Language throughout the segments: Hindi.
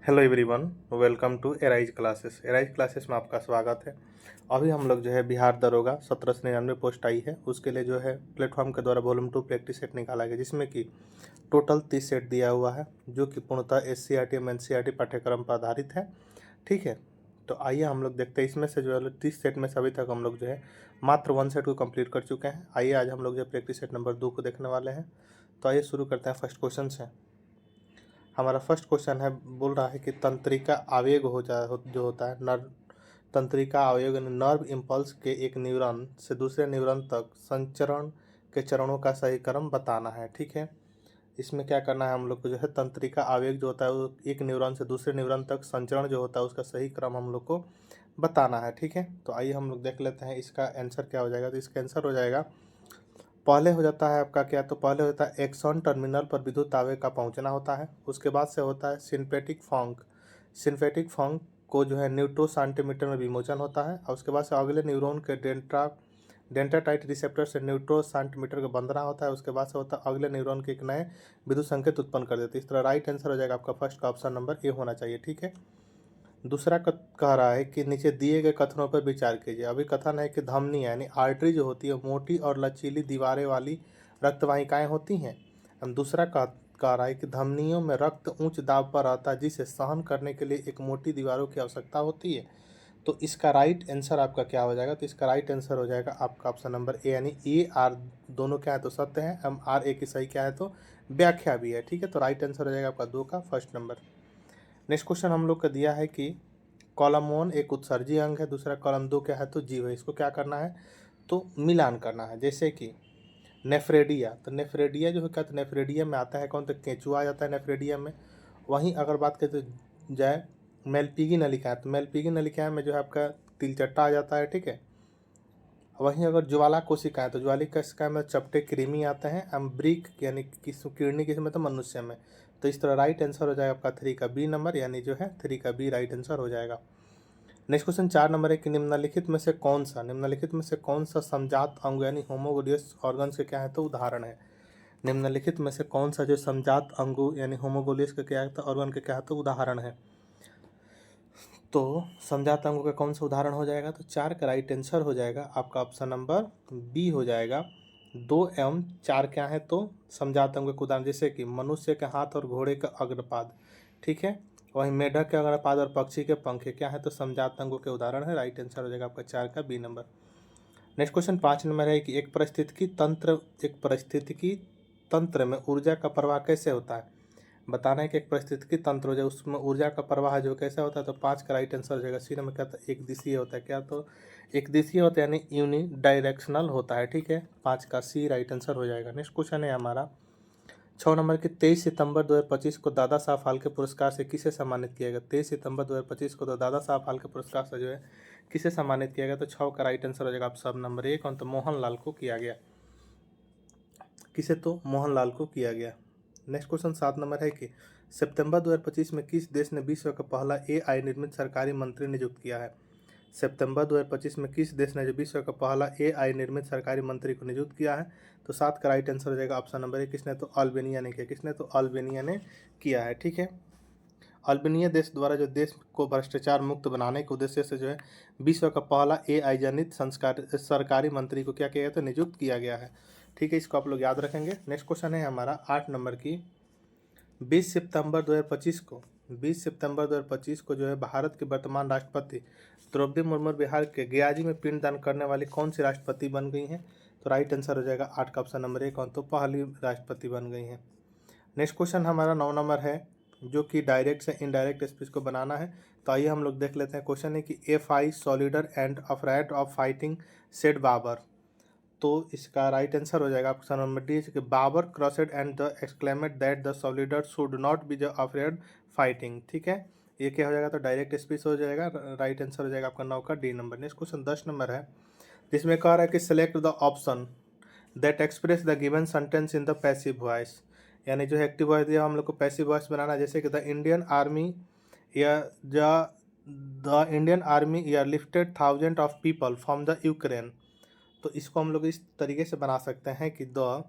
Hello everyone, welcome to arise classes. Arise classes में आपका स्वागत है। अभी हम लोग जो है बिहार दरोगा 1799 पोस्ट आई है, उसके लिए जो है प्लेटफॉर्म के द्वारा वॉल्यूम 2 प्रैक्टिस सेट निकाला गया, जिसमें कि टोटल 30 सेट दिया हुआ है, जो कि पूर्णतः SCRT एवं NCERT पाठ्यक्रम पर आधारित है। ठीक है, तो आइए हम लोग देखते हैं इसमें से जो है 30 सेट में से अभी तक हम लोग जो है मात्र 1 सेट को कंप्लीट कर चुके हैं। आइए आज हम लोग जो प्रैक्टिस सेट नंबर 2 को देखने वाले हैं। तो आइए शुरू करते हैं फर्स्ट क्वेश्चन से। हमारा फर्स्ट क्वेश्चन है, बोल रहा है कि तंत्रिका आवेग जो होता है नर्व, तंत्रिका आवेग नर्व इम्पल्स के एक न्यूरॉन से दूसरे न्यूरॉन तक संचरण के चरणों का सही क्रम बताना है। ठीक है, इसमें क्या करना है हम लोग को, जो है तंत्रिका आवेग जो होता है वो एक न्यूरॉन से दूसरे न्यूरॉन तक संचरण जो होता है उसका सही क्रम हम लोग को बताना है। ठीक है, तो आइए हम लोग देख लेते हैं इसका आंसर क्या हो जाएगा। तो इसका आंसर हो जाएगा, पहले हो जाता है आपका क्या, तो पहले होता है एक्सॉन टर्मिनल पर विद्युत आवेग का पहुंचना होता है। उसके बाद से होता है सिंपेटिक फॉन्क। सिंपेटिक फॉन्क को जो है न्यूट्रो सेंटीमीटर में विमोचन होता है, और उसके बाद से अगले न्यूरॉन के डेंटाटाइट रिसेप्टर से न्यूट्रो सेंटीमीटर का बंधना होता है। उसके बाद से होता है अगले न्यूरॉन के एक नए विद्युत संकेत उत्पन्न कर देते हैं। इस तरह राइट आंसर हो जाएगा आपका फर्स्ट का ऑप्शन नंबर ए होना चाहिए। ठीक है, दूसरा कह रहा है कि नीचे दिए गए कथनों पर विचार कीजिए। अभी कथन है कि धमनी यानी आर्टरी जो होती है मोटी और लचीली दीवारें वाली रक्तवाहिकाएं होती हैं। दूसरा कह रहा है कि धमनियों में रक्त उच्च दाब पर आता है, जिसे सहन करने के लिए एक मोटी दीवारों की आवश्यकता होती है। तो इसका राइट आंसर आपका क्या हो जाएगा, तो इसका राइट आंसर हो जाएगा आपका ऑप्शन नंबर ए, यानी ए आर दोनों क्या है तो सत्य है, एम आर ए की सही क्या है तो व्याख्या भी है। ठीक है, तो राइट आंसर हो जाएगा आपका 2 का फर्स्ट नंबर। नेक्स्ट क्वेश्चन हम लोग का दिया है कि कॉलम 1 एक उत्सर्जी अंग है, दूसरा कॉलम 2 क्या है तो जीव है। इसको क्या करना है तो मिलान करना है। जैसे कि नेफ्रेडिया, तो नेफ्रेडिया जो है क्या, तो नेफ्रेडियम में आता है कौन, तो केंचुआ आ जाता है नेफ्रेडियम में। वहीं अगर बात करें तो जाए मेलपीगी नलिका, तो मेलपीगी नलिका में जो है आपका तिलचट्टा आ जाता है। ठीक है, वहीं अगर ज्वाला कोशिका है तो ज्वाली कोशिका में चपटे कृमि आते हैं। अम्ब्रिक यानी किस किडनी किस में, तो मनुष्य में। तो इस तरह राइट आंसर हो जाएगा आपका 3 का बी नंबर, यानी जो है 3 का बी राइट आंसर हो जाएगा। नेक्स्ट क्वेश्चन 4 नंबर है कि निम्नलिखित में से कौन सा समजात अंग यानी होमोगोलियस ऑर्गन के क्या है तो उदाहरण है। निम्नलिखित में से कौन सा जो समजात अंगों यानी होमोगोलियस का क्या है तो ऑर्गन के क्या है तो उदाहरण है। तो समजात अंगों का कौन सा उदाहरण हो जाएगा, तो 4 का राइट आंसर हो जाएगा आपका ऑप्शन नंबर बी हो जाएगा। 2 एवं 4 क्या है तो समजात अंगों के उदाहरण, जैसे कि मनुष्य के हाथ और घोड़े का अग्रपाद। ठीक है, वहीं मेढक के अग्रपाद और पक्षी के पंख क्या है तो समजात अंगों के उदाहरण है। राइट आंसर हो जाएगा आपका 4 का B number. Next question 5 number है कि एक परिस्थितिकी तंत्र में ऊर्जा का प्रवाह कैसे होता है। बताना है कि एक परिस्थितिकी तंत्र हो जाए उसमें ऊर्जा का प्रवाह जो कैसा होता है, तो 5 का राइट आंसर हो जाएगा सी नंबर। क्या था, एक दिशीय होता है। क्या तो एक दिशीय होता है यानी यूनि डायरेक्शनल होता है। ठीक है, 5 का सी राइट आंसर हो जाएगा। नेक्स्ट क्वेश्चन है हमारा 6 नंबर के 23 सितंबर 2025 को दादा साहब फाल्के पुरस्कार से किसे सम्मानित किया गया। 23 सितंबर 2025 को तो दादा साहब फाल्के पुरस्कार से जो है किसे सम्मानित किया गया, तो 6 का राइट आंसर हो जाएगा आप सब नंबर 1, तो मोहनलाल को किया गया। किसे तो मोहनलाल को किया गया। नेक्स्ट क्वेश्चन 7 नंबर है कि सितंबर 2025 में किस देश ने विश्व का पहला AI निर्मित सरकारी मंत्री नियुक्त किया है। सितंबर 2025 में किस देश ने जो विश्व का पहला AI निर्मित सरकारी मंत्री को नियुक्त किया है, तो 7 का राइट आंसर हो जाएगा ऑप्शन नंबर 1, किसने तो अल्बानिया ने किया। किसने तो अल्बानिया ने किया है। ठीक है, अल्बानिया देश द्वारा जो देश को भ्रष्टाचार मुक्त बनाने के उद्देश्य से जो है विश्व का पहला AI जनित संस्कार सरकारी मंत्री को क्या किया गया, तो नियुक्त किया गया है। ठीक है, इसको आप लोग याद रखेंगे। नेक्स्ट क्वेश्चन है हमारा 8 नंबर की 20 सितंबर 2025 को 20 सितंबर 2025 को जो है भारत के वर्तमान राष्ट्रपति द्रौपदी मुर्मू बिहार के गयाजी में पिंडदान करने वाली कौन सी राष्ट्रपति बन गई हैं, तो राइट आंसर हो जाएगा 8 का ऑप्शन नंबर 1, तो पहली राष्ट्रपति बन गई हैं। नेक्स्ट क्वेश्चन हमारा 9 नंबर है, जो कि डायरेक्ट से इनडायरेक्ट स्पीच को बनाना है। तो आइए हम लोग देख लेते हैं। क्वेश्चन है कि if I soldier and afraid of fighting said Babur. तो इसका राइट आंसर हो जाएगा ऑप्शन नंबर डी, कि Babur crossed and the exclaimed that the soldier should not be the afraid fighting. ठीक है, ये क्या हो जाएगा तो डायरेक्ट स्पीच हो जाएगा। राइट आंसर हो जाएगा आपका 9 का D number. Next question 10 number है, जिसमें कह रहा है कि select the option that express the given sentence in the passive voice. यानी जो है एक्टिव वॉइस दिया हम लोग को पैसिव वॉइस बनाना है। जैसे कि द इंडियन आर्मी या द इंडियन आर्मी या lifted thousand of people from the Ukraine. तो इसको हम लोग इस तरीके से बना सकते हैं कि the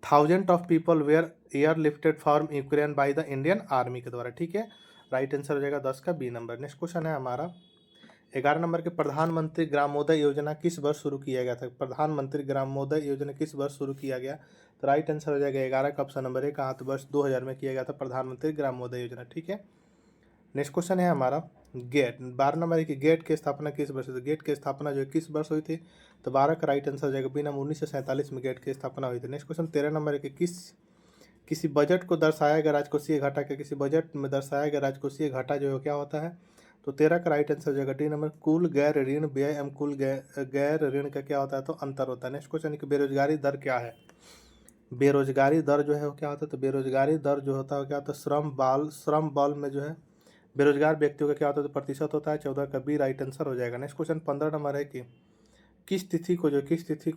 thousand of people were airlifted from Ukraine by the Indian army के द्वारा, ठीक है। राइट आंसर हो जाएगा 10 का बी नंबर। नेक्स्ट क्वेश्चन है हमारा 11 नंबर के, प्रधानमंत्री ग्रामोदय योजना किस वर्ष शुरू किया गया था? प्रधानमंत्री ग्रामोदय योजना किस वर्ष शुरू किया गया? तो राइट आंसर हो जाएगा 11 का ऑप्शन नंबर 1, कहाँ? तो वर्ष 2000 में किया गया था प्रधानमंत्री ग्रामोदय योजना, ठीक है। नेक्स्ट क्वेश्चन है हमारा गेट, 12 नंबर की, गेट की स्थापना किस वर्ष हुई? गेट की स्थापना जो है किस वर्ष हुई थी? तो 12 का राइट आंसर हो जाएगा बी नंबर, 1947 में गेट की स्थापना हुई थी। नेक्स्ट क्वेश्चन 13 नंबर की, किसी बजट को दर्शाया गया राजकोषीय घाटा के, किसी बजट में दर्शाया गया राजकोषीय घाटा जो है क्या होता है? तो 13 का राइट आंसर हो जाएगा डी नंबर, कुल गैर ऋण व्यय एवं कुल गैर ऋण का क्या होता है? तो अंतर होता है। नेक्स्ट क्वेश्चन की, बेरोजगारी दर क्या है? बेरोजगारी दर जो है वो क्या होता है? तो बेरोजगारी दर जो होता है क्या होता है? श्रम बल में जो है बेरोजगार व्यक्तियों का क्या होता है? तो प्रतिशत होता है। 14 का बी राइट आंसर हो जाएगा। नेक्स्ट क्वेश्चन 15 नंबर है कि किस तिथि को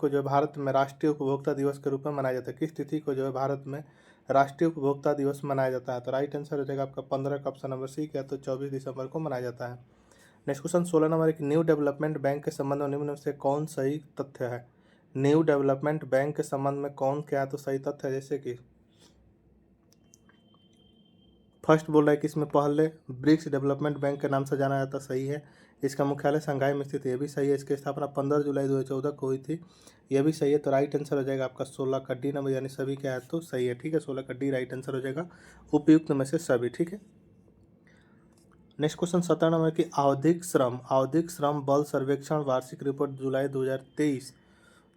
जो भारत में राष्ट्रीय उपभोक्ता दिवस के रूप में मनाया जाता है? किस तिथि को जो है भारत में राष्ट्रीय उपभोक्ता दिवस मनाया जाता है? तो राइट आंसर हो जाएगा आपका 15 का ऑप्शन नंबर सी, क्या? तो 24 दिसंबर को मनाया जाता है। नेक्स्ट क्वेश्चन 16 नंबर एक, न्यू डेवलपमेंट बैंक के संबंध में निम्न में से कौन सही तथ्य है? न्यू डेवलपमेंट बैंक के संबंध में कौन क्या है? तो सही तथ्य है, जैसे कि फर्स्ट बोल रहा है कि इसमें पहले ब्रिक्स डेवलपमेंट बैंक के नाम से जाना जाता, सही है। इसका मुख्यालय शंघाई में स्थित है, ये भी सही है। इसकी स्थापना 15 जुलाई 2014 को हुई थी, यह भी सही है। तो राइट आंसर हो जाएगा आपका 16 का डी नंबर, यानी सभी क्या है? तो सही है, ठीक है। 16 का डी राइट आंसर हो जाएगा, उपयुक्त में से सभी, ठीक है। नेक्स्ट क्वेश्चन 17 नंबर की, आवधिक श्रम बल सर्वेक्षण वार्षिक रिपोर्ट जुलाई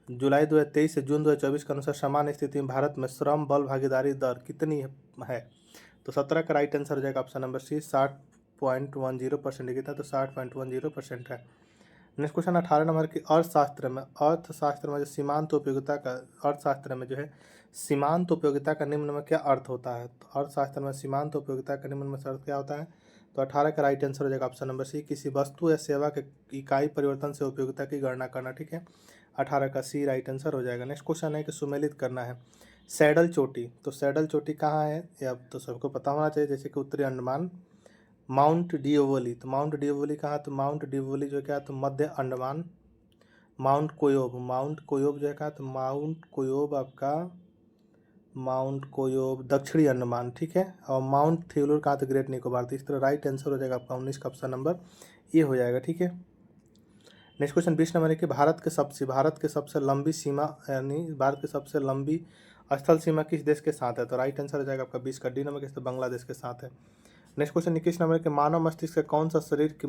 2023 से जून 2024 के अनुसार समान स्थिति में भारत में श्रम बल भागीदारी दर कितनी है? तो 17 का राइट आंसर हो जाएगा ऑप्शन नंबर सी, 60.10% कितना? तो 60.10% है। नेक्स्ट क्वेश्चन 18 नंबर की, अर्थशास्त्र में जो सीमांत उपयोगिता का, अर्थशास्त्र में जो है सीमांत उपयोगिता का निम्न में क्या अर्थ होता है? तो अर्थशास्त्र में सीमांत उपयोगिता का निम्न में अर्थ क्या होता है? तो 18 का राइट आंसर हो जाएगा ऑप्शन नंबर सी, किसी वस्तु या सेवा के इकाई परिवर्तन से उपयोगिता की गणना करना, ठीक है। 18 का सी राइट आंसर हो जाएगा। नेक्स्ट क्वेश्चन है कि सुमेलित करना है, सैडल चोटी, तो सैडल चोटी कहाँ है? ये अब तो सबको पता होना चाहिए, जैसे कि उत्तरी अंडमान। माउंट डिओवली, तो माउंट डिओवली कहाँ? तो माउंट डिओवली जो क्या है? तो मध्य अंडमान। माउंट कोयोब जो है कहाँ? तो माउंट कोयोब दक्षिणी अंडमान, ठीक है। और माउंट थ्योलर कहाँ? तो ग्रेट निकोबार। तो इस तरह राइट आंसर हो जाएगा आपका 19 का ऑप्शन नंबर ये हो जाएगा, ठीक है। नेक्स्ट क्वेश्चन 20 नंबर है कि भारत के सबसे लंबी सीमा, यानी भारत की सबसे लंबी स्थल सीमा किस देश के साथ है? तो राइट आंसर हो जाएगा आपका 20 का डी नंबर, किस? तो बांग्लादेश के साथ है। नेक्स्ट क्वेश्चन 21 नंबर के, मानव मस्तिष्क के कौन सा शरीर की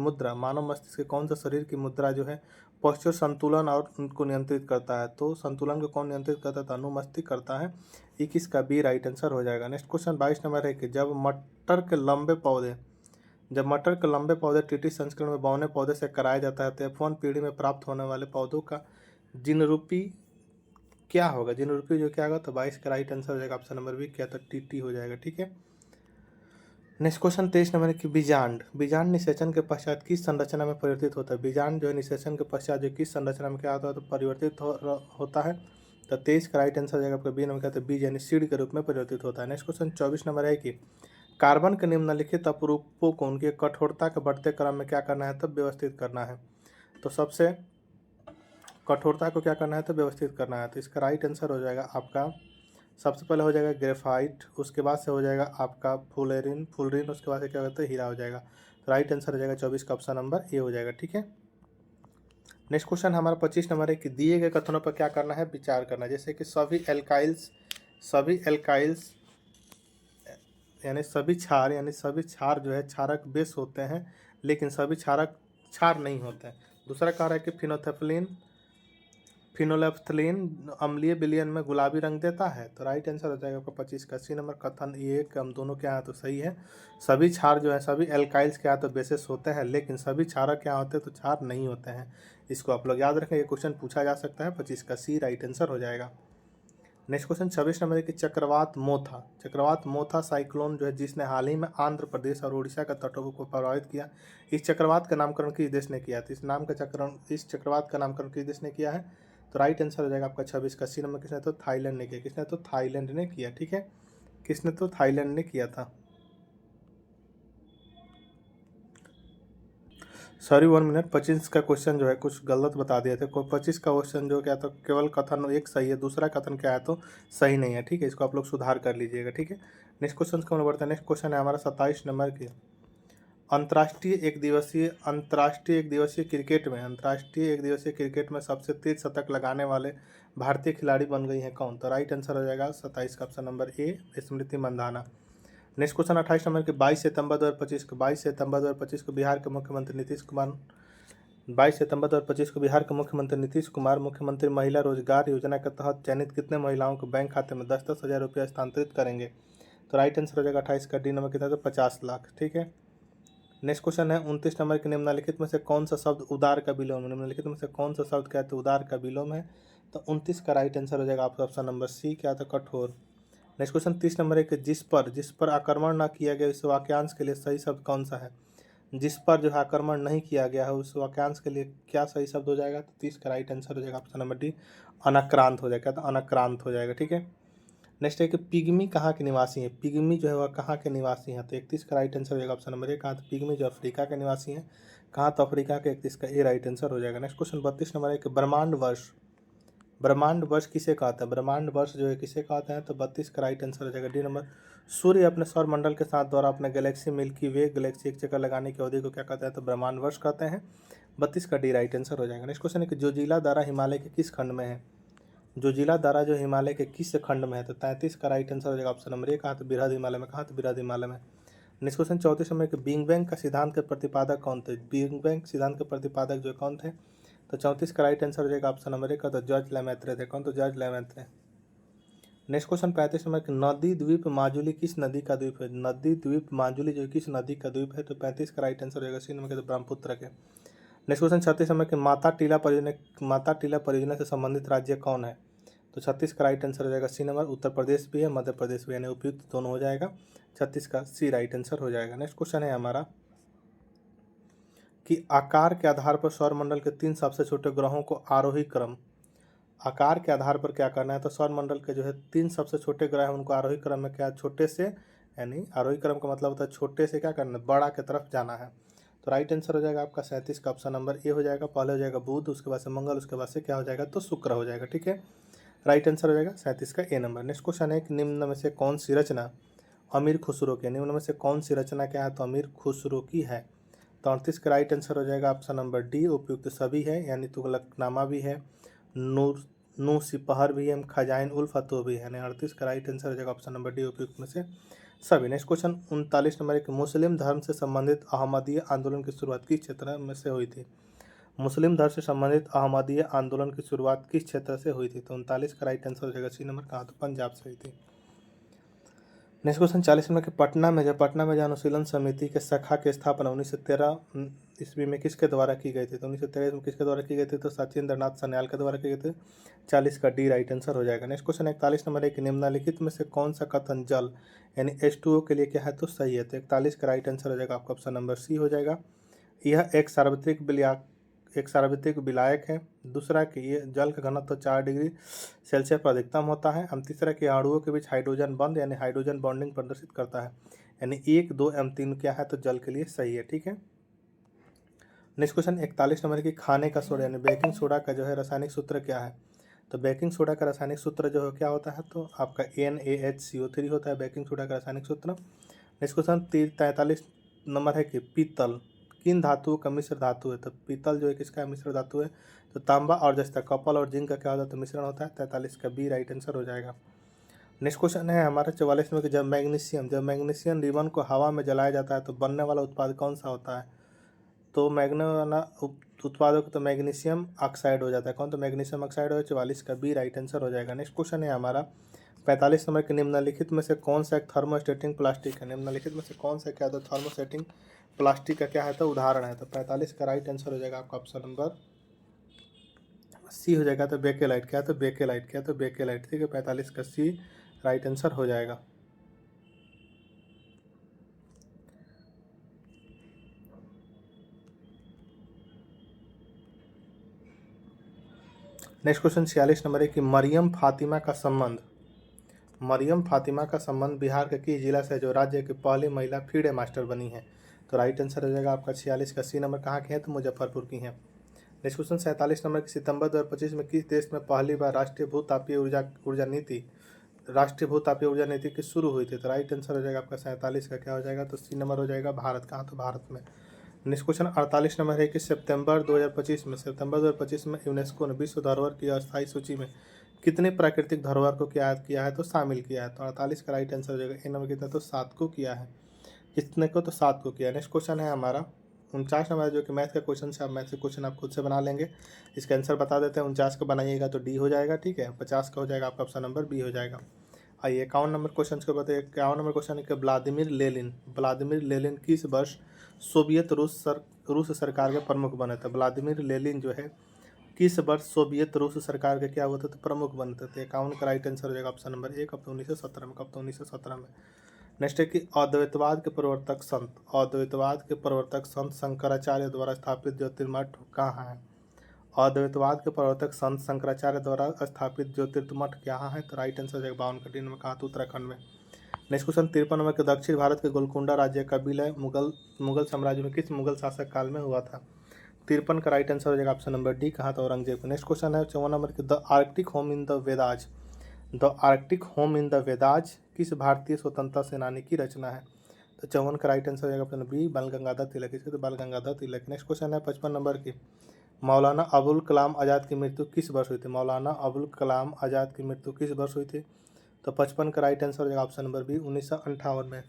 मुद्रा जो है पोस्चर संतुलन और उनको नियंत्रित करता है? तो संतुलन को कौन नियंत्रित करता है? तो अनुमस्तिष्क करता है। 21 का बी राइट आंसर हो जाएगा। नेक्स्ट क्वेश्चन 22 नंबर है कि जब मटर के लंबे पौधे टीटी संस्करण में बौने पौधे से कराया जाता है तो F1 पीढ़ी में प्राप्त होने वाले पौधों का जीनरूपी क्या होगा? जीनरूपी जो क्या होगा? तो 22 का राइट आंसर हो जाएगा ऑप्शन नंबर बी, क्या? तो टीटी हो जाएगा, ठीक है। नेक्स्ट क्वेश्चन 23 नंबर की, बीजांड निषेचन के पश्चात किस संरचना में परिवर्तित होता है? बीजांड जो है निषेचन के पश्चात जो किस संरचना में क्या होता है? तो परिवर्तित होता है। तो 23 का राइट आंसर हो जाएगा आपका बी नंबर, क्या? तो बीज यानी सीड के रूप में परिवर्तित होता है। नेक्स्ट क्वेश्चन 24 नंबर है कि कार्बन के निम्नलिखित अपरूपों को उनकी कठोरता के बढ़ते क्रम में क्या करना है? तब व्यवस्थित करना है। तो सबसे कठोरता को क्या करना है? तो व्यवस्थित करना है। तो इसका राइट आंसर हो जाएगा आपका, सबसे पहले हो जाएगा ग्रेफाइट, उसके बाद से हो जाएगा आपका फुलरिन, उसके बाद से क्या होता है? हीरा हो जाएगा। तो राइट आंसर हो जाएगा 24 का ऑप्शन नंबर ए हो जाएगा, ठीक है। नेक्स्ट क्वेश्चन हमारा 25 नंबर है कि दिए गए कथनों पर क्या करना है? विचार करना। जैसे कि सभी एल्काइल्स यानी सभी क्षार जो है क्षारक बेस होते हैं, लेकिन सभी क्षारक क्षार नहीं होते हैं। दूसरा कह रहा है कि फिनोलेफ्थलीन अम्लीय विलयन में गुलाबी रंग देता है। तो राइट आंसर हो जाएगा आपका 25 का सी नंबर, कथन ये कि हम दोनों क्या है? तो सही है। सभी क्षार जो है सभी एल्काइल्स क्या तो बेसिस होते हैं, लेकिन सभी क्षारक क्या होते हैं? तो क्षार नहीं होते हैं। इसको आप लोग याद रखें, ये क्वेश्चन पूछा जा सकता है। 25 का सी राइट आंसर हो जाएगा। नेक्स्ट क्वेश्चन 26 नंबर की, चक्रवात मोथा साइक्लोन जो है जिसने हाल ही में आंध्र प्रदेश और उड़ीसा का तटों को प्रभावित किया, इस चक्रवात का नामकरण किस देश ने किया? तो इस चक्रवात का नामकरण किस देश ने किया है? तो राइट आंसर हो जाएगा आपका 26 का सी नंबर, किसने? तो थाईलैंड ने किया। थाईलैंड ने किया, ठीक है। किसने? तो थाईलैंड ने किया था। सॉरी 1 मिनट, 25 का क्वेश्चन जो है कुछ गलत बता दिए थे। 25 का क्वेश्चन जो क्या तो केवल कथन एक सही है, दूसरा कथन क्या है तो सही नहीं है, ठीक है। इसको आप लोग सुधार कर लीजिएगा, ठीक है। नेक्स्ट क्वेश्चन को हम बढ़ते हैं। नेक्स्ट क्वेश्चन है हमारा 27 नंबर की। अंतर्राष्ट्रीय एक दिवसीय क्रिकेट में सबसे तेज शतक लगाने वाले भारतीय खिलाड़ी बन गई हैं कौन? तो राइट आंसर हो जाएगा 27 का option number A, Smriti Mandhana. Next question 28 number के 22 सितंबर 2025 को बिहार के मुख्यमंत्री नीतीश कुमार 22 सितंबर 2025 को बिहार के मुख्यमंत्री नीतीश कुमार मुख्यमंत्री महिला रोजगार योजना के तहत चयनित कितने महिलाओं को बैंक खाते में 10-10 हज़ार रुपये हस्तांतरित करेंगे? तो राइट आंसर हो जाएगा 28 का डी नंबर कितना, तो 50 लाख, ठीक है। नेक्स्ट क्वेश्चन है 29 नंबर के निम्नलिखित में से कौन सा शब्द उदार का विलोम है? निम्नलिखित में से कौन सा शब्द क्या है तो उदार का विलोम है? तो 29 का राइट आंसर हो जाएगा आपका ऑप्शन नंबर सी, क्या था कठोर। नेक्स्ट क्वेश्चन 30 नंबर है कि जिस पर आक्रमण न किया गया इस वाक्यांश के लिए सही शब्द कौन सा है? जिस पर जो है आक्रमण नहीं किया गया है उस वाक्यांश के लिए क्या सही शब्द हो जाएगा? तो 30 का राइट आंसर हो जाएगा ऑप्शन नंबर डी, अनाक्रांत हो जाएगा। तो अनाक्रांत हो जाएगा, ठीक है। नेक्स्ट है कि पिग्मी कहाँ के निवासी हैं? पिग्मी जो है वह कहाँ के निवासी हैं? तो 31 का राइट आंसर हो जाएगा ऑप्शन नंबर ए, कहाँ? तो पिग्मी जो अफ्रीका के निवासी हैं। कहाँ? तो अफ्रीका के। 31 का ए राइट आंसर हो जाएगा। नेक्स्ट क्वेश्चन 32 नंबर है कि ब्रह्मांड वर्ष किसे कहते हैं? ब्रह्मांड वर्ष जो है किसे कहते हैं? तो 32 का राइट आंसर हो जाएगा डी नंबर। सूर्य अपने सौरमंडल के साथ द्वारा अपने गैलेक्सी मिल्की वे गैलेक्सी एक चक्कर लगाने की अवधि को क्या कहते हैं? तो ब्रह्मांड वर्ष कहते हैं। 32 का डी राइट आंसर हो जाएगा। नेक्स्ट क्वेश्चन है कि जोजिला दारा हिमालय के किस खंड में है? जोजिला दारा जो हिमालय के किस खंड में है? तो 33 का राइट आंसर हो जाएगा ऑप्शन नंबर ए, कहाँ? तो बृहद हिमालय में। कहाँ? तो बृहद हिमालय में। नेक्स्ट क्वेश्चन 34 नंबर के बिग बैंग का सिद्धांत के प्रतिपादक कौन थे? बिग बैंग सिद्धांत के प्रतिपादक जो कौन थे? तो 34 का राइट आंसर हो जाएगा ऑप्शन नंबर ए का, तो जॉर्ज लेमैत्रे थे। कौन? तो George Lemaitre. Next question 35 number के नदी द्वीप माजुली किस नदी का द्वीप है? नदी द्वीप माजुली जो किस नदी का द्वीप है? तो 35 का राइट आंसर हो जाएगा सी नंबर के, तो ब्रह्मपुत्र के। नेक्स्ट क्वेश्चन 36 नंबर के माता टीला परियोजना से संबंधित राज्य कौन है? तो 36 का राइट आंसर हो जाएगा सी नंबर, उत्तर प्रदेश भी है मध्य प्रदेश भी, यानी उपयुक्त दोनों हो जाएगा। 36 का सी राइट आंसर हो जाएगा। नेक्स्ट क्वेश्चन है हमारा कि आकार के आधार पर सौरमंडल के 3 सबसे छोटे ग्रहों को आरोही क्रम, आकार के आधार पर क्या करना है? तो सौरमंडल के जो है 3 सबसे छोटे ग्रह हैं उनको आरोही क्रम में क्या, छोटे से, यानी आरोही क्रम का मतलब होता है छोटे से क्या करना है, बड़ा की तरफ जाना है। तो राइट आंसर हो जाएगा आपका 37 का ऑप्शन नंबर ए हो जाएगा। पहले हो जाएगा बुध, उसके बाद से मंगल, उसके बाद से क्या हो जाएगा तो शुक्र हो जाएगा, ठीक है। राइट आंसर हो जाएगा 37 का ए नंबर। नेक्स्ट क्वेश्चन है कि निम्न में से कौन सी रचना अमीर खुसरो की है? निम्न में से कौन सी रचना क्या है तो अमीर खुसरो की है? तो 38 का राइट आंसर हो जाएगा ऑप्शन नंबर डी, उपयुक्त सभी है, यानी तुगलकनामा भी है, नूर नू सिपहर भी है, खजाइन उल फतह भी है, यानी 38 का राइट आंसर हो जाएगा ऑप्शन नंबर डी, उपयुक्त में से सभी। नेक्स्ट क्वेश्चन 39 नंबर एक मुस्लिम धर्म से संबंधित अहमदीय आंदोलन की शुरुआत किस क्षेत्र में से हुई थी? मुस्लिम धर्म से संबंधित अहमदीय आंदोलन की शुरुआत किस क्षेत्र से हुई थी? तो 39 का राइट आंसर हो जाएगा सी नंबर, कहाँ? तो पंजाब से हुई थी। नेक्स्ट क्वेश्चन 40 नंबर के पटना में जो अनुशीलन समिति के शाखा की स्थापना 1913 ईस्वी में किसके द्वारा की गई थी? तो 1913 में किसके द्वारा की गई थी? तो सचिंद्र नाथ सन्याल के द्वारा की गई थी। 40 का डी राइट आंसर हो जाएगा। नेक्स्ट क्वेश्चन 41 नंबर है कि निम्नलिखित में से कौन सा कथन जल यानी H2O के लिए क्या है तो सही है? तो 41 का राइट आंसर हो जाएगा आपका ऑप्शन नंबर सी हो जाएगा। यह एक सार्वत्रिक विलायक है। दूसरा कि ये जल का घनत्व 4 डिग्री सेल्सियस पर अधिकतम होता है। हम तीसरा कि अणुओं के बीच हाइड्रोजन बंध यानी हाइड्रोजन बॉन्डिंग प्रदर्शित करता है, यानी 1, 2 एवं 3 क्या है तो जल के लिए सही है, ठीक है। नेक्स्ट क्वेश्चन 41 नंबर की खाने का सोडा यानी बेकिंग सोडा का जो है रासायनिक सूत्र क्या है? तो बेकिंग सोडा का रासायनिक सूत्र जो है क्या होता है तो आपका NaHCO3 होता है बेकिंग सोडा का रासायनिक सूत्र। नेक्स्ट क्वेश्चन 43 नंबर है कि पीतल किन धातुओं का मिश्र धातु है? तो पीतल जो है किसका मिश्र धातु है? तो तांबा और जस्ता कॉपर और जिंक का क्या होता है तो मिश्रण होता है। 43 का बी राइट आंसर हो जाएगा। नेक्स्ट क्वेश्चन है हमारा 44 में कि जब मैग्नीशियम रिबन को हवा में जलाया जाता है तो बनने वाला उत्पाद कौन सा होता है? तो उत्पादों को तो मैग्नीशियम ऑक्साइड हो जाता है। कौन? तो मैग्नीशियम ऑक्साइड हो। 44 का बी राइट आंसर हो जाएगा। नेक्स्ट क्वेश्चन है हमारा 45 नंबर के निम्नलिखित में से कौन सा एक थर्मोस्टेटिंग प्लास्टिक है? निम्नलिखित में से कौन सा क्या तो थर्मोस्टेटिंग प्लास्टिक का क्या है तो उदाहरण है? तो 45 का राइट आंसर हो जाएगा आपका ऑप्शन नंबर सी हो जाएगा। तो बेकेलाइट क्या तो बेकेलाइट ठीक है। 45 का सी राइट आंसर हो जाएगा। नेक्स्ट क्वेश्चन 46 नंबर है कि मरियम फातिमा का संबंध बिहार के किस जिला से जो राज्य की पहली महिला फील्ड मास्टर बनी है? तो राइट आंसर हो जाएगा आपका 46 का सी नंबर। कहाँ के हैं? तो मुजफ्फरपुर की हैं। नेक्स्ट क्वेश्चन 47 नंबर की, सितंबर 2025 में किस देश में पहली बार राष्ट्रीय भूतापीय ऊर्जा नीति की शुरू हुई थी? तो राइट आंसर हो जाएगा आपका 47 का क्या हो जाएगा? तो सी नंबर हो जाएगा भारत। कहाँ? तो भारत में। नेक्स्ट क्वेश्चन 48 नंबर है कि सितंबर 2025 में यूनेस्को ने विश्व धरोहर की अस्थायी सूची में कितने प्राकृतिक धरोहर को क्या किया है? तो शामिल किया है। तो 48 का राइट आंसर हो जाएगा ए नंबर कितना? तो 7 को किया है। कितने को? तो 7 को किया। नेक्स्ट क्वेश्चन है हमारा 49 नंबर, जो कि मैथ का क्वेश्चन है। आप मैथ के क्वेश्चन आप खुद से बना लेंगे। इसका आंसर बता देते हैं। 49 का बनाइएगा तो डी हो जाएगा, ठीक है। 50 का हो जाएगा आपका ऑप्शन नंबर बी हो जाएगा। आइए 51 नंबर क्वेश्चन को बताइए। 51 नंबर क्वेश्चन है कि व्लादिमीर लेनिन किस वर्ष सोवियत रूस सरकार के प्रमुख बने थे? व्लादिमीर लेनिन जो है किस वर्ष सोवियत रूस सरकार के क्या होते थे? प्रमुख बनते थे। 51 का राइट आंसर हो जाएगा ऑप्शन नंबर ए। कब? तो 1917 में। कब? तो 1917 में। नेक्स्ट है कि अद्वैतवाद के प्रवर्तक संत शंकराचार्य द्वारा स्थापित ज्योतिर्मठ कहाँ है? अद्वैतवाद के प्रवर्तक संत शंकराचार्य द्वारा स्थापित ज्योतिर्मठ कहाँ है? तो राइट आंसर हो जाएगा 52 का डी नंबर। कहाँ? तो उत्तराखंड में। नेक्स्ट क्वेश्चन 53 नंबर के, दक्षिण भारत के गोलकुंडा राज्य का विलय मुगल साम्राज्य में किस मुगल शासक काल में हुआ था? 53 का राइट आंसर हो जाएगा ऑप्शन नंबर डी। कहाँ? तो औरंगजेब। नेक्स्ट क्वेश्चन है 54 नंबर के, the Arctic home in the Vedas किस भारतीय स्वतंत्रता सेनानी की रचना है? तो 54 का राइट आंसर हो जाएगा ऑप्शन बी, बाल गंगाधर तिलक। इसके तो बाल गंगाधर तिलक। नेक्स्ट क्वेश्चन है 55 नंबर की, मौलाना अबुल कलाम आज़ाद की मृत्यु किस वर्ष हुई थी? मौलाना अबुल कलाम आज़ाद की मृत्यु किस वर्ष हुई थी? तो 55 का राइट आंसर हो जाएगा ऑप्शन नंबर बी, 1958 में।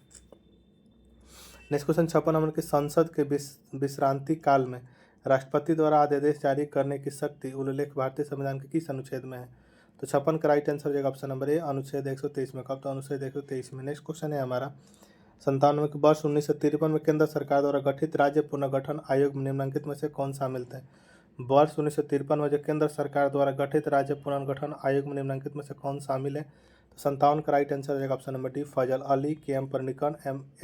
नेक्स्ट क्वेश्चन 56 नंबर के, संसद के विश्रांति काल में राष्ट्रपति द्वारा आदेश जारी करने की शक्ति उल्लेख भारतीय संविधान के किस अनुच्छेद में है? तो 56 का राइट आंसर हो जाएगा ऑप्शन नंबर ए, अनुच्छेद 123 में। कब? तो अनुच्छेद 123 में। नेक्स्ट क्वेश्चन है हमारा 97 के, वर्ष 1953 में केंद्र सरकार द्वारा गठित राज्य पुनर्गठन आयोग में निम्नलिखित में से कौन शामिल थे? वर्ष 1953 में जो केंद्र सरकार द्वारा गठित राज्य पुनर्गठन आयोग में निम्नलिखित में से कौन शामिल है? तो 57 का राइट आंसर हो जाएगा ऑप्शन नंबर डी, फजल अली, के एम परिकर,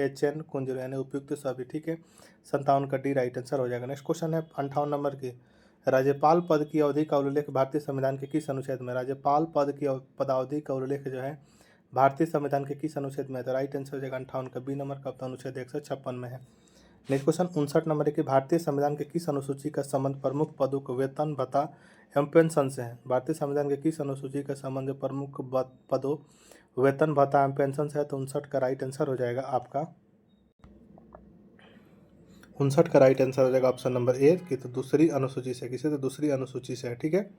HN कुंजरू, यानी उपयुक्त सभी, ठीक है। 57 का डी राइट आंसर हो जाएगा। नेक्स्ट क्वेश्चन है 58 नंबर की, राज्यपाल पद की अवधि का उल्लेख भारतीय संविधान के किस अनुच्छेद में? राज्यपाल पद की पदावधि का उल्लेख जो है भारतीय संविधान के किस अनुच्छेद में है? तो राइट आंसर हो जाएगा 58 का बी नंबर। का अनुच्छेद 156 में है। नेक्स्ट क्वेश्चन 59 नंबर है कि भारतीय संविधान के किस अनुसूची का संबंध प्रमुख पदों को वेतन भत्ता एवं पेंशन से है? भारतीय संविधान के किस अनुसूची का संबंध प्रमुख पदों वेतन भत्ता एवं पेंशन से है? तो 59 का राइट आंसर हो जाएगा आपका 59 का राइट आंसर हो जाएगा ऑप्शन नंबर ए की, तो दूसरी अनुसूची से। किसे? तो दूसरी अनुसूची से है, ठीक है।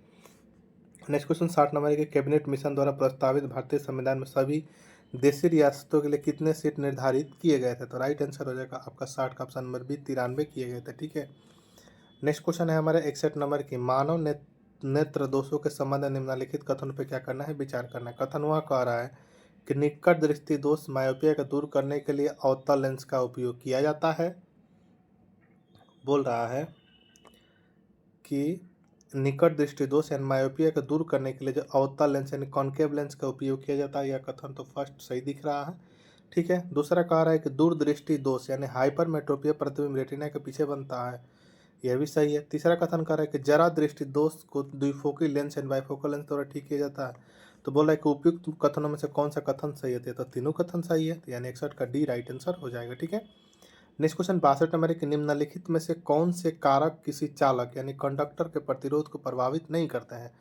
नेक्स्ट क्वेश्चन 60 नंबर है कि कैबिनेट मिशन द्वारा प्रस्तावित भारतीय संविधान में सभी देशी रियासतों के लिए कितने सीट निर्धारित किए गए थे? तो राइट आंसर हो जाएगा आपका 60 का ऑप्शन नंबर बी, 93 किए गए थे, ठीक है। नेक्स्ट क्वेश्चन है हमारे 61 नंबर की, मानव नेत्र दोषों के संबंध में निम्नलिखित कथन पे क्या करना है? विचार करना है। कथन वह कह रहा है कि निकट दृष्टि दोष मायोपिया को दूर करने के लिए अवतल लेंस का उपयोग किया जाता है। बोल रहा है कि निकट दृष्टि दोष यानी मायोपिया को दूर करने के लिए जो अवतल लेंस यानी कॉन्केव लेंस का उपयोग किया जाता है, यह कथन तो फर्स्ट सही दिख रहा है, ठीक है। दूसरा कह रहा है कि दूरदृष्टि दोष यानी हाइपरमेट्रोपिया प्रतिबिंब रेटिना के पीछे बनता है, यह भी सही है। तीसरा कथन कर रहा है कि जरा दृष्टि दोष को द्विफोकी लेंस एंड बाइफोकल लेंस द्वारा ठीक किया जाता है। तो बोल रहा है कि उपयुक्त कथनों में से कौन सा कथन सही है? तो तीनों कथन सही है, तो यानी 61 का डी राइट आंसर हो जाएगा, ठीक है। नेक्स्ट क्वेश्चन 62 नंबर है कि निम्नलिखित में से कौन से कारक किसी चालक यानी कंडक्टर के प्रतिरोध को प्रभावित नहीं करते हैं?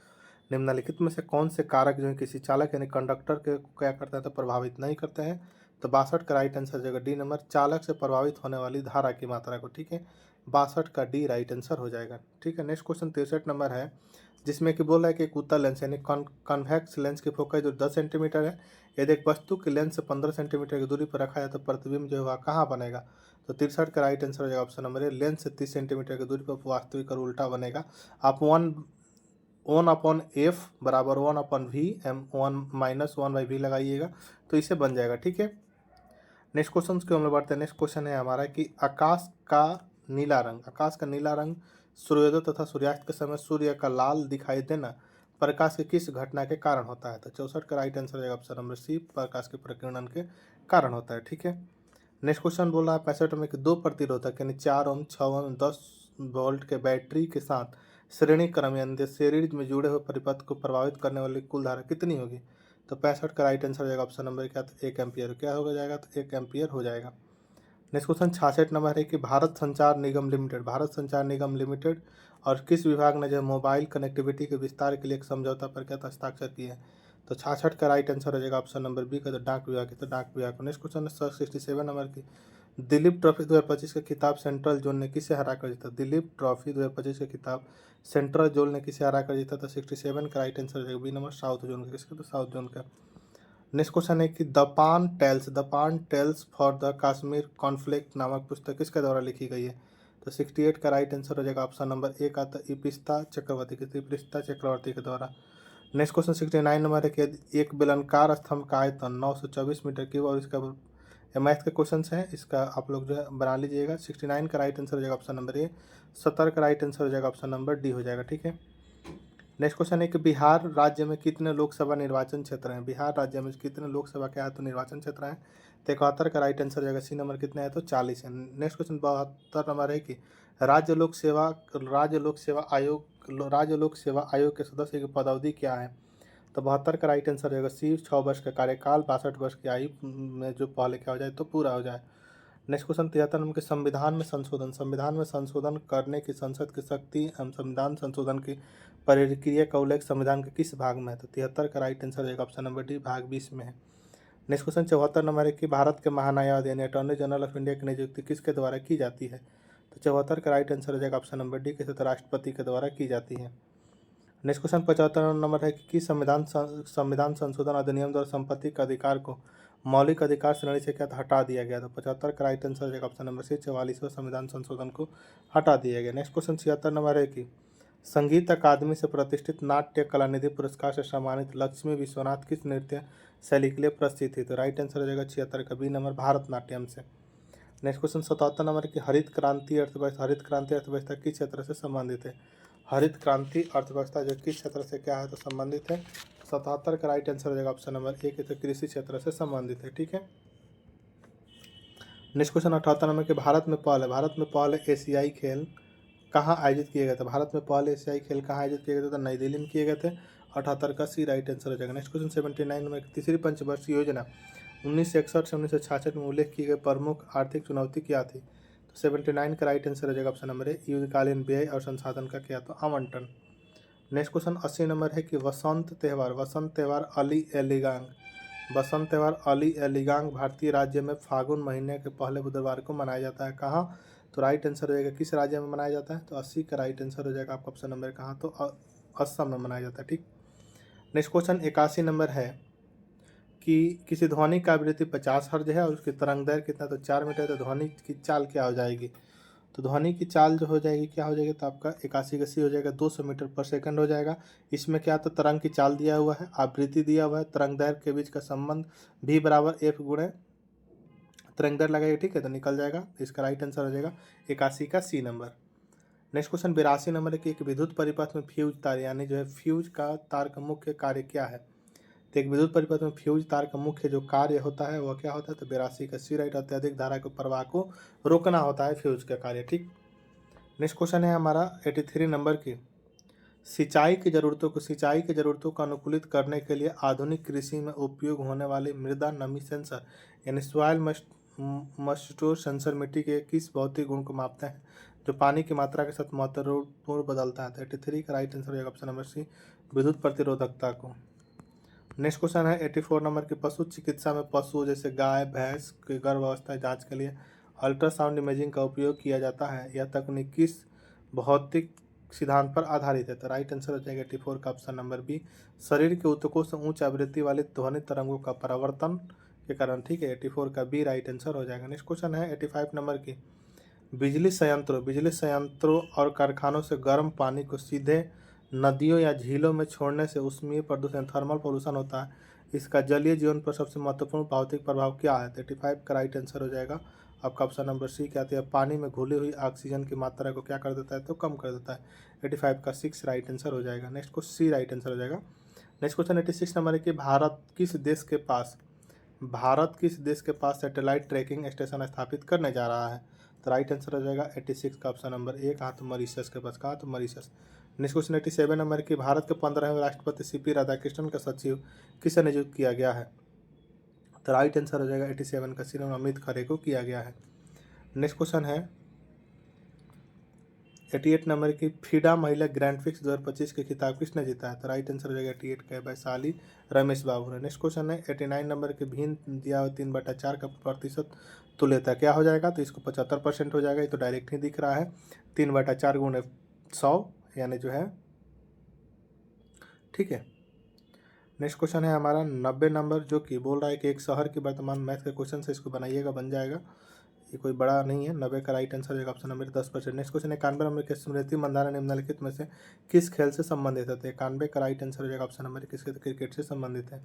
निम्नलिखित में से कौन से कारक जो है किसी चालक यानी कंडक्टर के क्या करते हैं? तो प्रभावित नहीं करते हैं। तो 62 का राइट आंसर जाएगा डी नंबर, चालक से प्रभावित होने वाली धारा की मात्रा को, ठीक है। 62 का डी राइट आंसर हो जाएगा, ठीक है। नेक्स्ट क्वेश्चन 63 नंबर है, जिसमें कि बोल रहा है कि एक उत्तल लेंस यानी कॉन्वेक्स लेंस की फोकस जो 10 सेंटीमीटर है, यदि एक वस्तु के लेंस से 15 सेंटीमीटर की दूरी पर रखा जाए तो प्रतिबिंब जो है वह कहाँ बनेगा? तो 63 का राइट आंसर हो जाएगा ऑप्शन नंबर ए, लेंस से 30 सेंटीमीटर की दूरी पर वास्तविक और उल्टा बनेगा। आप 1/f बराबर 1/v एम 1-1/v लगाइएगा तो इसे बन जाएगा, ठीक है। नेक्स्ट क्वेश्चन की हम लोग बढ़ते हैं। नेक्स्ट क्वेश्चन है हमारा कि आकाश का नीला रंग सूर्योदय तथा सूर्यास्त के समय सूर्य का लाल दिखाई देना प्रकाश की किस घटना के कारण होता है? तो 64 का राइट आंसर हो जाएगा ऑप्शन नंबर सी, प्रकाश के प्रकीर्णन के कारण होता है, ठीक है। नेक्स्ट क्वेश्चन बोल रहा है 65 में कि दो प्रतिरोधक यानी 4 ओम, 6 ओम, 10 वोल्ट के बैटरी के साथ श्रेणी क्रम यानी सीरीज में जुड़े हुए परिपथ को प्रभावित करने वाली कुल धारा कितनी होगी? तो 65 का राइट आंसर हो जाएगा ऑप्शन नंबर क्या? तो 1 एम्पियर। क्या हो जाएगा? तो 1 एम्पियर हो जाएगा। नेक्स्ट क्वेश्चन 66 नंबर है कि भारत संचार निगम लिमिटेड, भारत संचार निगम लिमिटेड और किस विभाग ने जो मोबाइल कनेक्टिविटी के विस्तार के लिए एक समझौता पर क्या था, हस्ताक्षर किए हैं। तो 66 का राइट आंसर हो जाएगा ऑप्शन नंबर बी का, तो डाक विभाग है, तो डाक विभाग को। नेक्स्ट क्वेश्चन 67 नंबर की दिलीप ट्रॉफी 2025 का खिताब सेंट्रल जोन ने किसे हरा कर जीता। दिलीप ट्रॉफी 2025 का खिताब सेंट्रल जोन ने किसे हरा कर जीता। तो 67 का राइट आंसर हो जाएगा बी नंबर, साउथ जोन का। किसका, तो साउथ जोन का। नेक्स्ट क्वेश्चन है कि the pan tales for the Kashmir conflict नामक पुस्तक किसके द्वारा लिखी गई है। तो 68 का राइट आंसर हो जाएगा ऑप्शन नंबर ए का, तो इपिस्ता चक्रवर्ती के, इपिस्ता चक्रवर्ती के द्वारा। नेक्स्ट क्वेश्चन 69 नंबर है कि एक बेलनाकार स्तंभ का आयतन 924 मीटर क्यूब और इसका, ये मैथ के क्वेश्चन है, इसका आप लोग जो है बना लीजिएगा। 69 का राइट आंसर हो जाएगा ऑप्शन नंबर ए। 70 का राइट आंसर हो जाएगा ऑप्शन नंबर डी हो जाएगा, ठीक है। नेक्स्ट क्वेश्चन है कि बिहार राज्य में कितने लोकसभा निर्वाचन क्षेत्र हैं। बिहार राज्य में कितने लोकसभा के हैं, तो निर्वाचन क्षेत्र हैं। 73 का राइट आंसर हो जाएगा सी नंबर, कितने हैं, तो 40 है। नेक्स्ट क्वेश्चन 72 नंबर है कि राज्य लोक सेवा आयोग के सदस्य की पदावधि क्या है। तो 72 का राइट आंसर रहेगा सी, 6 वर्ष का कार्यकाल, 62 वर्ष की आयु में जो पहले क्या हो जाए तो पूरा हो जाए। नेक्स्ट क्वेश्चन 73 नंबर के संविधान में संशोधन करने की संसद की शक्ति एवं संविधान संशोधन की प्रक्रिया का उल्लेख संविधान के किस भाग में है। तो 73 का राइट आंसर रहेगा ऑप्शन नंबर डी, भाग 20 में है। नेक्स्ट क्वेश्चन 74 नंबर है कि भारत के महान्यायाधीश यानी अटॉर्नी जनरल ऑफ इंडिया की नियुक्ति किसके द्वारा की जाती है। तो 74 का राइट आंसर हो जाएगा ऑप्शन नंबर डी, किसी तो राष्ट्रपति के द्वारा की जाती है। नेक्स्ट क्वेश्चन 75 नंबर है कि संविधान संशोधन अधिनियम द्वारा संपत्ति के अधिकार को मौलिक अधिकार श्रेणी से क्या था, हटा दिया गया। तो 75 का राइट आंसर है ऑप्शन नंबर सी, 44वें संविधान संशोधन को हटा दिया गया। नेक्स्ट क्वेश्चन 76 नंबर है कि संगीत अकादमी से प्रतिष्ठित नाट्य कलानिधि पुरस्कार से सम्मानित लक्ष्मी विश्वनाथ किस नृत्य शैली के लिए प्रसिद्ध थी। तो राइट आंसर हो जाएगा 76 का बी नंबर, भारतनाट्यम से। नेक्स्ट क्वेश्चन 77 नंबर की हरित क्रांति अर्थव्यवस्था किस क्षेत्र से संबंधित है। हरित क्रांति अर्थव्यवस्था जो किस क्षेत्र से क्या है, तो संबंधित है। 77 का राइट आंसर हो जाएगा ऑप्शन नंबर एक, तो कृषि क्षेत्र से संबंधित है, ठीक है। नेक्स्ट क्वेश्चन 78 नंबर के भारत में पहले एशियाई खेल कहाँ आयोजित किए गए थे। भारत में पहले एशियाई खेल कहाँ आयोजित किए गए थे, तो नई दिल्ली में किए गए थे। 78 का सी राइट आंसर हो जाएगा। नेक्स्ट क्वेश्चन 79 नंबर की तीसरी पंचवर्षीय योजना 1961 से 1966 में उल्लेख की गई प्रमुख आर्थिक चुनौती क्या थी। तो 79 का राइट आंसर हो जाएगा ऑप्शन नंबर ए, युद्धकालीन व्यय और संसाधन का क्या, तो आवंटन। नेक्स्ट क्वेश्चन 80 नंबर है कि वसंत त्यौहार अली एलिगांग भारतीय राज्य में फागुन महीने के पहले बुधवार को मनाया जाता है, कहाँ। तो राइट आंसर हो जाएगा किस राज्य में मनाया जाता है। तो 80 का राइट आंसर हो जाएगा आपका ऑप्शन नंबर कहाँ, तो असम में मनाया जाता है, ठीक। नेक्स्ट क्वेश्चन 81 नंबर है कि किसी ध्वनि का आवृत्ति 50 हर्ज है और उसकी तरंग दैर्घ्य कितना, तो 4 मीटर। तो ध्वनि की चाल क्या हो जाएगी। तो ध्वनि की चाल जो हो जाएगी क्या हो जाएगी, तो आपका 81 का सी हो जाएगा 200 मीटर पर सेकंड हो जाएगा। इसमें क्या, तो तरंग की चाल दिया हुआ है, आवृत्ति दिया हुआ है, तरंग दैर्घ्य के बीच का संबंध भी बराबर एफ गुणे तरंग दैर्घ्य लगाएगा, ठीक है, तो निकल जाएगा। इसका राइट आंसर हो जाएगा 81 का C number. Next question 82 number है कि एक विद्युत परिपथ में फ्यूज तार यानी जो है फ्यूज का तार का मुख्य कार्य क्या है। तो एक विद्युत परिपथ में फ्यूज तार का मुख्य जो कार्य होता है वह क्या होता है। तो 82 का सी राइट, अत्यधिक धारा के प्रवाह को रोकना होता है फ्यूज का कार्य, ठीक। नेक्स्ट क्वेश्चन है हमारा 83 नंबर की सिंचाई की ज़रूरतों को अनुकूलित करने के लिए आधुनिक कृषि में उपयोग होने वाले मृदा नमी सेंसर यानी सॉइल मॉइस्चर सेंसर मिट्टी के किस भौतिक गुण को मापते हैं जो पानी की मात्रा के साथ महत्वपूर्ण बदलता है। तो 83 का राइट आंसर होगा ऑप्शन नंबर सी, विद्युत प्रतिरोधकता को। नेक्स्ट क्वेश्चन है 84 नंबर की पशु चिकित्सा में पशु जैसे गाय भैंस के गर्भावस्था जांच के लिए अल्ट्रासाउंड इमेजिंग का उपयोग किया जाता है। यह तकनीक किस भौतिक सिद्धांत पर आधारित है। तो राइट आंसर हो जाएगा 84 का ऑप्शन नंबर बी, शरीर के ऊतकों से उच्च आवृत्ति वाली ध्वनि तरंगों का परावर्तन के कारण, ठीक है। 84 का बी राइट आंसर हो जाएगा। नेक्स्ट क्वेश्चन है 85 नंबर की बिजली संयंत्रों और कारखानों से गर्म पानी को सीधे नदियों या झीलों में छोड़ने से ऊष्मीय प्रदूषण थर्मल पोल्यूशन होता है। इसका जलीय जीवन पर सबसे महत्वपूर्ण भौतिक प्रभाव क्या है। 85 का राइट आंसर हो जाएगा आपका ऑप्शन नंबर सी, क्या है, पानी में घुली हुई ऑक्सीजन की मात्रा को क्या कर देता है, तो कम कर देता है। 85 का 6 राइट आंसर हो जाएगा। नेक्स्ट को सी राइट आंसर हो जाएगा। नेक्स्ट क्वेश्चन 86 नंबर है कि भारत किस देश के पास सैटेलाइट ट्रैकिंग स्टेशन स्थापित करने जा रहा है। तो राइट आंसर हो जाएगा 86 का ऑप्शन नंबर ए, कहाँ, तो मॉरिशस के पास, कहाँ, तो मॉरिशस। नेक्स्ट क्वेश्चन 87 नंबर की भारत के 15वें राष्ट्रपति सीपी राधाकृष्णन का सचिव किसे नियुक्त किया गया है। तो राइट आंसर हो जाएगा 87 का सी, अमित खरे को किया गया है। नेक्स्ट क्वेश्चन है 88 नंबर की फीडा महिला ग्रैंड फिक्स 2025 के खिताब किसने जीता है? तो राइट आंसर हो जाएगा 88 का वैशाली रमेश बाबू ने। नेक्स्ट क्वेश्चन है 89 नंबर के भिन्न दिया हुआ 3/4 का प्रतिशत तुल्यता क्या हो जाएगा? तो इसको 75% हो जाएगा। ये तो डायरेक्ट ही दिख रहा है, 3/4 गुणे 100 यानी जो है, ठीक है। नेक्स्ट क्वेश्चन है हमारा 90 नंबर, जो कि बोल रहा है कि एक शहर की वर्तमान मैथ का क्वेश्चन से इसको बनाइएगा, बन जाएगा। ये कोई बड़ा नहीं है। 90 का राइट आंसर है option number 10%। Next question 91 number के स्मृति मंदाना निम्नलिखित में से किस खेल से संबंधित है? 91 का राइट आंसर है ऑप्शन नंबर किसके? क्रिकेट से संबंधित है।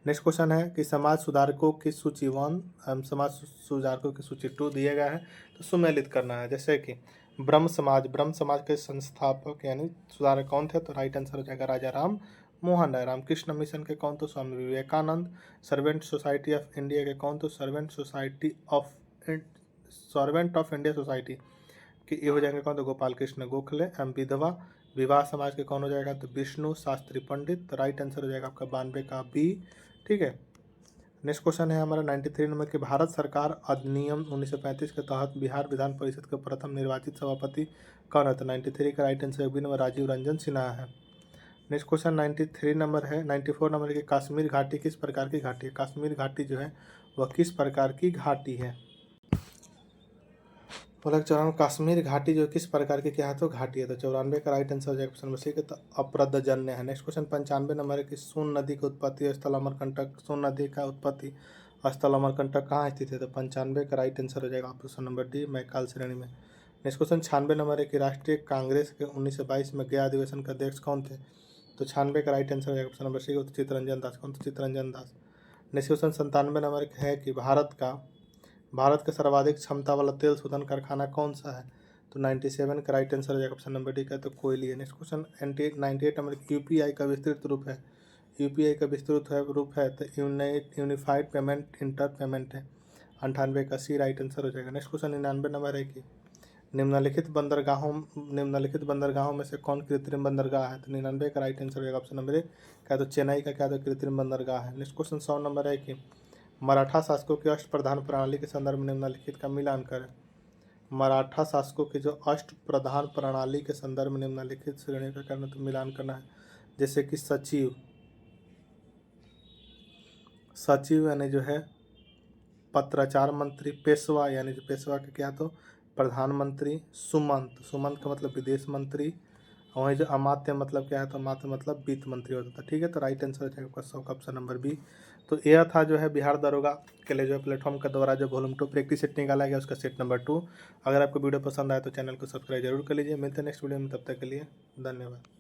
नेक्स्ट क्वेश्चन है कि समाज सुधारकों की सूची 1 समाज सुधारकों की सूची 2 दिया गया है, तो सुमेलित करना है। जैसे कि ब्रह्म समाज के संस्थापक यानी सुधारक कौन थे? तो राइट आंसर हो जाएगा राजा राम मोहन राय। रामकृष्ण मिशन के कौन? तो Swami Vivekananda. Servant society of India के कौन? तो सर्वेंट ऑफ इंडिया सोसाइटी कि ये हो जाएंगे कौन? तो गोपाल कृष्ण गोखले। विधवा विवाह समाज के कौन हो जाएगा? तो विष्णु शास्त्री पंडित। राइट आंसर हो जाएगा आपका 92 का बी, ठीक है। नेक्स्ट क्वेश्चन है हमारा 93 नंबर के भारत सरकार अधिनियम 1935 के तहत बिहार विधान परिषद के प्रथम निर्वाचित सभापति कौन है? तो 93 का राइट आंसर राजीव रंजन सिन्हा है। नेक्स्ट क्वेश्चन 93 नंबर है 94 नंबर की कश्मीर घाटी किस प्रकार की घाटी है? कश्मीर घाटी जो है वह किस प्रकार की घाटी है? बोला चौरानवे कश्मीर घाटी जो किस प्रकार की क्या है? तो घाटी है। तो 94 का राइट आंसर हो जाएगा ऑप्शन नंबर सी के, तो अप्रदजन्य है। नेक्स्ट क्वेश्चन 95 नंबर है कि सोन नदी की उत्पत्ति स्थल अमरकंटक, सोन नदी का उत्पत्ति स्थल अमरकंटक कहाँ स्थित है? तो 95 का राइट आंसर हो जाएगा ऑप्शन नंबर डी मैकाल श्रेणी में। नेक्स्ट क्वेश्चन 96 नंबर है कि राष्ट्रीय कांग्रेस के 1922 में गया अधिवेशन के अध्यक्ष कौन थे? तो 96 का राइट आंसर हो जाएगा option number C, Chittaranjan Das. कौन? तो Chittaranjan Das. Next question 97 number है कि भारत का सर्वाधिक क्षमता वाला तेल शोधन कारखाना कौन सा है? तो 97 का राइट आंसर हो जाएगा ऑप्शन नंबर डी का, तो कोयली है। नेक्स्ट क्वेश्चन 98 नंबर यूपीआई का विस्तृत रूप है, यूपीआई का विस्तृत रूप है तो यूनिफाइड पेमेंट इंटर पेमेंट है। 98 का सी राइट आंसर हो जाएगा। नेक्स्ट क्वेश्चन 99 नंबर है कि निम्नलिखित बंदरगाहों में से कौन कृत्रिम बंदरगाह है? तो 99 का राइट आंसर हो जाएगा ऑप्शन नंबर ए, क्या? तो चेन्नई का क्या? तो कृत्रिम बंदरगाह है। नेक्स्ट क्वेश्चन 100 नंबर है कि मराठा शासकों की अष्ट प्रधान प्रणाली के संदर्भ में निम्नलिखित का मिलान करें। मराठा शासकों की जो अष्ट प्रधान प्रणाली के संदर्भ में निम्नलिखित श्रेणी का करना, तो मिलान करना है। जैसे कि सचिव यानी जो है पत्राचार मंत्री, पेशवा यानी जो पेशवा का क्या? तो प्रधानमंत्री, सुमंत का मतलब विदेश मंत्री, और वहीं जो अमात्य मतलब क्या है? तो अमात्य मतलब वित्त मंत्री होता था, ठीक है। तो राइट आंसर हो जाएगा आपका ऑप्शन नंबर बी। तो यह था जो है बिहार दरोगा के लिए जो है प्लेटफॉर्म का द्वारा जो वॉल्यूम 2 प्रैक्टिस सेट निकाला गया उसका सेट नंबर 2। अगर आपको वीडियो पसंद आए तो चैनल को सब्सक्राइब जरूर कर लीजिए। मिलते हैं नेक्स्ट वीडियो में, तब तक के लिए धन्यवाद।